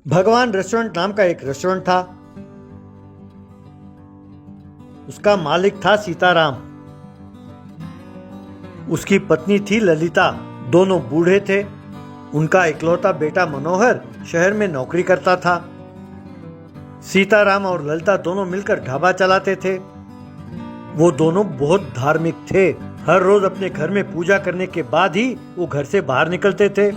भगवान रेस्टोरेंट नाम का एक रेस्टोरेंट था। उसका मालिक था सीताराम। उसकी पत्नी थी ललिता। दोनों बूढ़े थे। उनका इकलौता बेटा मनोहर शहर में नौकरी करता था। सीताराम और ललिता दोनों मिलकर ढाबा चलाते थे। वो दोनों बहुत धार्मिक थे। हर रोज अपने घर में पूजा करने के बाद ही वो घर से बाहर निकलते थे।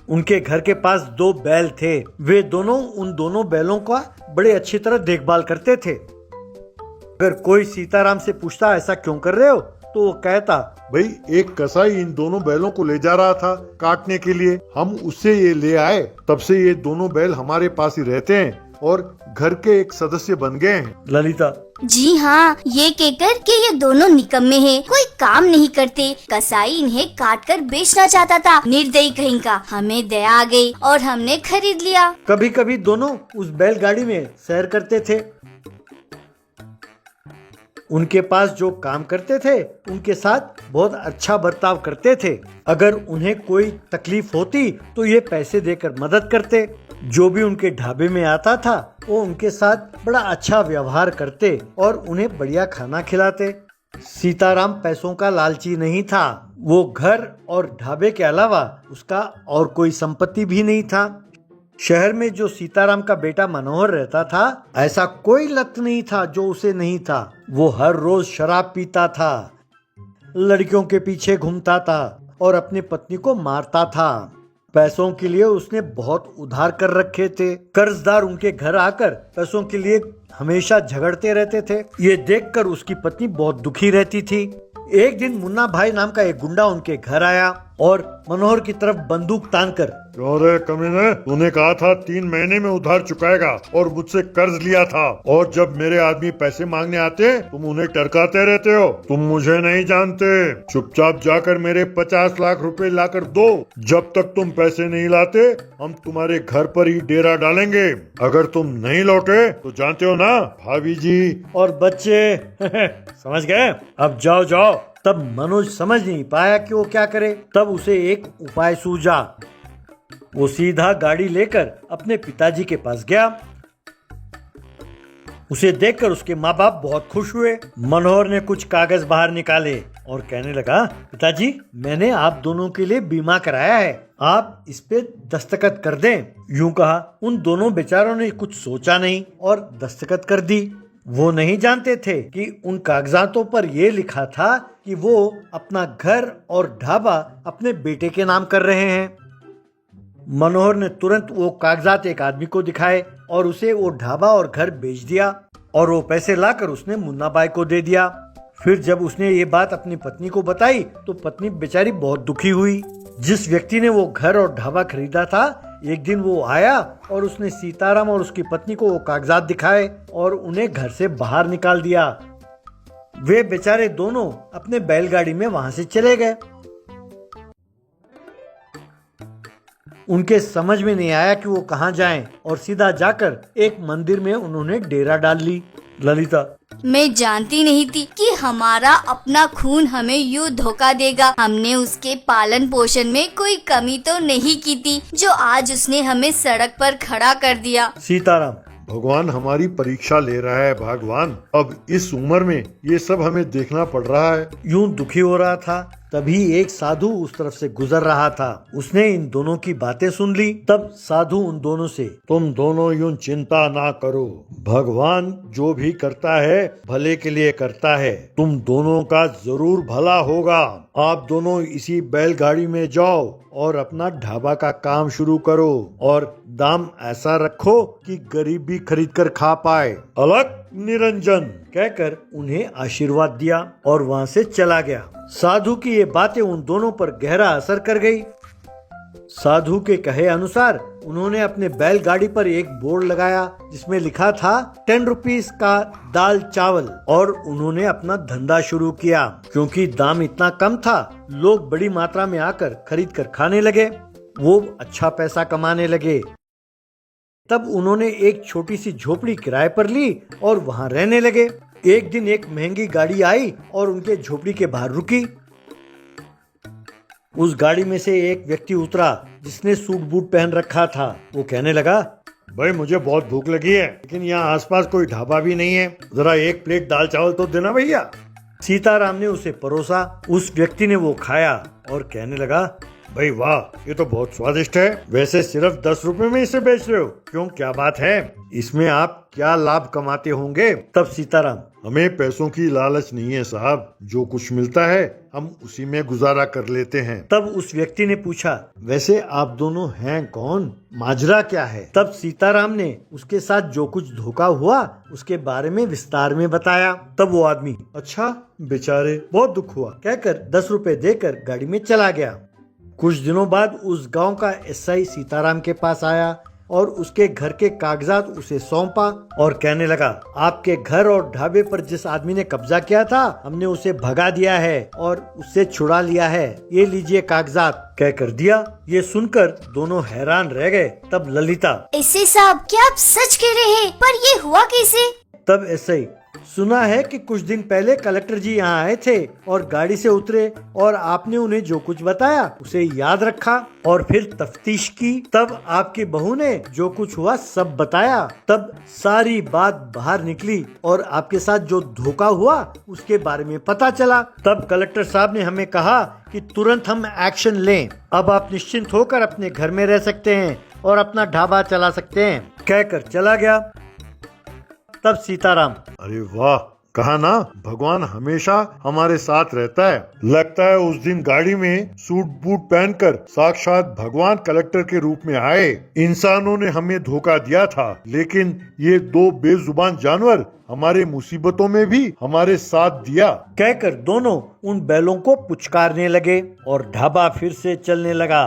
उनके घर के पास 2 बैल थे। वे दोनों उन दोनों बैलों का बड़े अच्छी तरह देखभाल करते थे। अगर कोई सीताराम से पूछता ऐसा क्यों कर रहे हो, तो वो कहता, भाई एक कसाई इन दोनों बैलों को ले जा रहा था काटने के लिए, हम उससे ये ले आए। तब से ये दोनों बैल हमारे पास ही रहते हैं और घर के एक सदस्य बन गए हैं। ललिता: जी हाँ, ये कहकर कि ये दोनों निकम्मे हैं, कोई काम नहीं करते। कसाई इन्हें काट कर बेचना चाहता था, निर्दयी कहीं का। हमें दया आ गई और हमने खरीद लिया। कभी कभी दोनों उस बैलगाड़ी में सैर करते थे। उनके पास जो काम करते थे उनके साथ बहुत अच्छा बर्ताव करते थे। अगर उन्हें कोई तकलीफ होती तो ये पैसे देकर मदद करते। जो भी उनके ढाबे में आता था वो उनके साथ बड़ा अच्छा व्यवहार करते और उन्हें बढ़िया खाना खिलाते। सीताराम पैसों का लालची नहीं था। वो घर और ढाबे के अलावा उसका और कोई संपत्ति भी नहीं था। शहर में जो सीताराम का बेटा मनोहर रहता था, ऐसा कोई लत नहीं था जो उसे नहीं था। वो हर रोज शराब पीता था, लड़कियों के पीछे घूमता था और अपनी पत्नी को मारता था। पैसों के लिए उसने बहुत उधार कर रखे थे। कर्जदार उनके घर आकर पैसों के लिए हमेशा झगड़ते रहते थे। ये देखकर उसकी पत्नी बहुत दुखी रहती थी। एक दिन मुन्ना भाई नाम का एक गुंडा उनके घर आया और मनोहर की तरफ बंदूक तानकर, अरे कमीने, तूने कहा था 3 महीने में उधार चुकाएगा और मुझसे कर्ज लिया था, और जब मेरे आदमी पैसे मांगने आते तुम उन्हें टरकाते रहते हो। तुम मुझे नहीं जानते। चुपचाप जाकर मेरे 50 लाख रुपए लाकर दो। जब तक तुम पैसे नहीं लाते हम तुम्हारे घर पर ही डेरा डालेंगे। अगर तुम नहीं लौटे तो जानते हो ना, भाभी जी और बच्चे समझ गए? अब जाओ जाओ। तब मनोज समझ नहीं पाया कि वो क्या करे। तब उसे एक उपाय सूझा। वो सीधा गाड़ी लेकर अपने पिताजी के पास गया। उसे देखकर उसके माँ बाप बहुत खुश हुए। मनोहर ने कुछ कागज बाहर निकाले और कहने लगा, पिताजी, मैंने आप दोनों के लिए बीमा कराया है, आप इस पे दस्तखत कर दें। यूं कहा। उन दोनों बेचारों ने कुछ सोचा नहीं और दस्तखत कर दी। वो नहीं जानते थे कि उन कागजातों पर यह लिखा था कि वो अपना घर और ढाबा अपने बेटे के नाम कर रहे हैं। मनोहर ने तुरंत वो कागजात एक आदमी को दिखाए और उसे वो ढाबा और घर बेच दिया और वो पैसे लाकर उसने मुन्ना बाई को दे दिया। फिर जब उसने ये बात अपनी पत्नी को बताई तो पत्नी बेचारी बहुत दुखी हुई। जिस व्यक्ति ने वो घर और ढाबा खरीदा था, एक दिन वो आया और उसने सीताराम और उसकी पत्नी को वो कागजात दिखाए और उन्हें घर से बाहर निकाल दिया। वे बेचारे दोनों अपने बैलगाड़ी में वहां से चले गए। उनके समझ में नहीं आया कि वो कहाँ जाएं और सीधा जाकर एक मंदिर में उन्होंने डेरा डाल ली। ललिता: मैं जानती नहीं थी कि हमारा अपना खून हमें यूं धोखा देगा। हमने उसके पालन पोषण में कोई कमी तो नहीं की थी, जो आज उसने हमें सड़क पर खड़ा कर दिया। सीताराम: भगवान हमारी परीक्षा ले रहा है भगवान। अब इस उम्र में ये सब हमें देखना पड़ रहा है। यूं दुखी हो रहा था, तभी एक साधु उस तरफ से गुजर रहा था। उसने इन दोनों की बातें सुन ली। तब साधु उन दोनों से, तुम दोनों यूं चिंता ना करो, भगवान जो भी करता है भले के लिए करता है। तुम दोनों का जरूर भला होगा। आप दोनों इसी बैलगाड़ी में जाओ और अपना ढाबा का काम शुरू करो और दाम ऐसा रखो कि गरीब भी खरीद कर खा पाए। अलग निरंजन, कहकर उन्हें आशीर्वाद दिया और वहां से चला गया। साधु की ये बातें उन दोनों पर गहरा असर कर गई। साधु के कहे अनुसार उन्होंने अपने बैलगाड़ी पर एक बोर्ड लगाया जिसमें लिखा था 10 रुपीस का दाल चावल, और उन्होंने अपना धंधा शुरू किया। क्योंकि दाम इतना कम था, लोग बड़ी मात्रा में आकर खरीद कर खाने लगे। वो अच्छा पैसा कमाने लगे। तब उन्होंने एक छोटी सी झोपड़ी किराए पर ली और वहां रहने लगे। एक दिन एक महंगी गाड़ी आई और उनके झोपड़ी के बाहर रुकी। उस गाड़ी में से एक व्यक्ति उतरा जिसने सूट बूट पहन रखा था। वो कहने लगा, भाई मुझे बहुत भूख लगी है, लेकिन यहाँ आसपास कोई ढाबा भी नहीं है। जरा एक प्लेट दाल चावल तो देना भैया। सीताराम ने उसे परोसा। उस व्यक्ति ने वो खाया और कहने लगा, भाई वाह, ये तो बहुत स्वादिष्ट है। वैसे सिर्फ 10 रुपए में इसे बेच रहे हो? क्यों, क्या बात है? इसमें आप क्या लाभ कमाते होंगे? तब सीताराम, हमें पैसों की लालच नहीं है साहब, जो कुछ मिलता है हम उसी में गुजारा कर लेते हैं। तब उस व्यक्ति ने पूछा, वैसे आप दोनों हैं कौन, माजरा क्या है? तब सीताराम ने उसके साथ जो कुछ धोखा हुआ उसके बारे में विस्तार में बताया। तब वो आदमी, अच्छा बेचारे, बहुत दुख हुआ, कहकर 10 रुपए देकर गाड़ी में चला गया। कुछ दिनों बाद उस गांव का एसआई सीताराम के पास आया और उसके घर के कागजात उसे सौंपा और कहने लगा, आपके घर और ढाबे पर जिस आदमी ने कब्जा किया था, हमने उसे भगा दिया है और उससे छुड़ा लिया है। ये लीजिए कागजात, कहकर दिया। ये सुनकर दोनों हैरान रह गए। तब ललिता, एसआई साहब, क्या आप सच कह रहे हैं? पर ये हुआ कैसे? तब एसआई, सुना है कि कुछ दिन पहले कलेक्टर जी यहाँ आए थे और गाड़ी से उतरे और आपने उन्हें जो कुछ बताया उसे याद रखा और फिर तफ्तीश की। तब आपकी बहू ने जो कुछ हुआ सब बताया। तब सारी बात बाहर निकली और आपके साथ जो धोखा हुआ उसके बारे में पता चला। तब कलेक्टर साहब ने हमें कहा कि तुरंत हम एक्शन लें। अब आप निश्चिंत होकर अपने घर में रह सकते हैं और अपना ढाबा चला सकते हैं, कहकर चला गया। तब सीताराम, अरे वाह, कहा ना भगवान हमेशा हमारे साथ रहता है। लगता है उस दिन गाड़ी में सूट बूट पहनकर साक्षात भगवान कलेक्टर के रूप में आए। इंसानों ने हमें धोखा दिया था, लेकिन ये 2 बेजुबान जानवर हमारे मुसीबतों में भी हमारे साथ दिया, कहकर दोनों उन बैलों को पुचकारने लगे और ढाबा फिर से चलने लगा।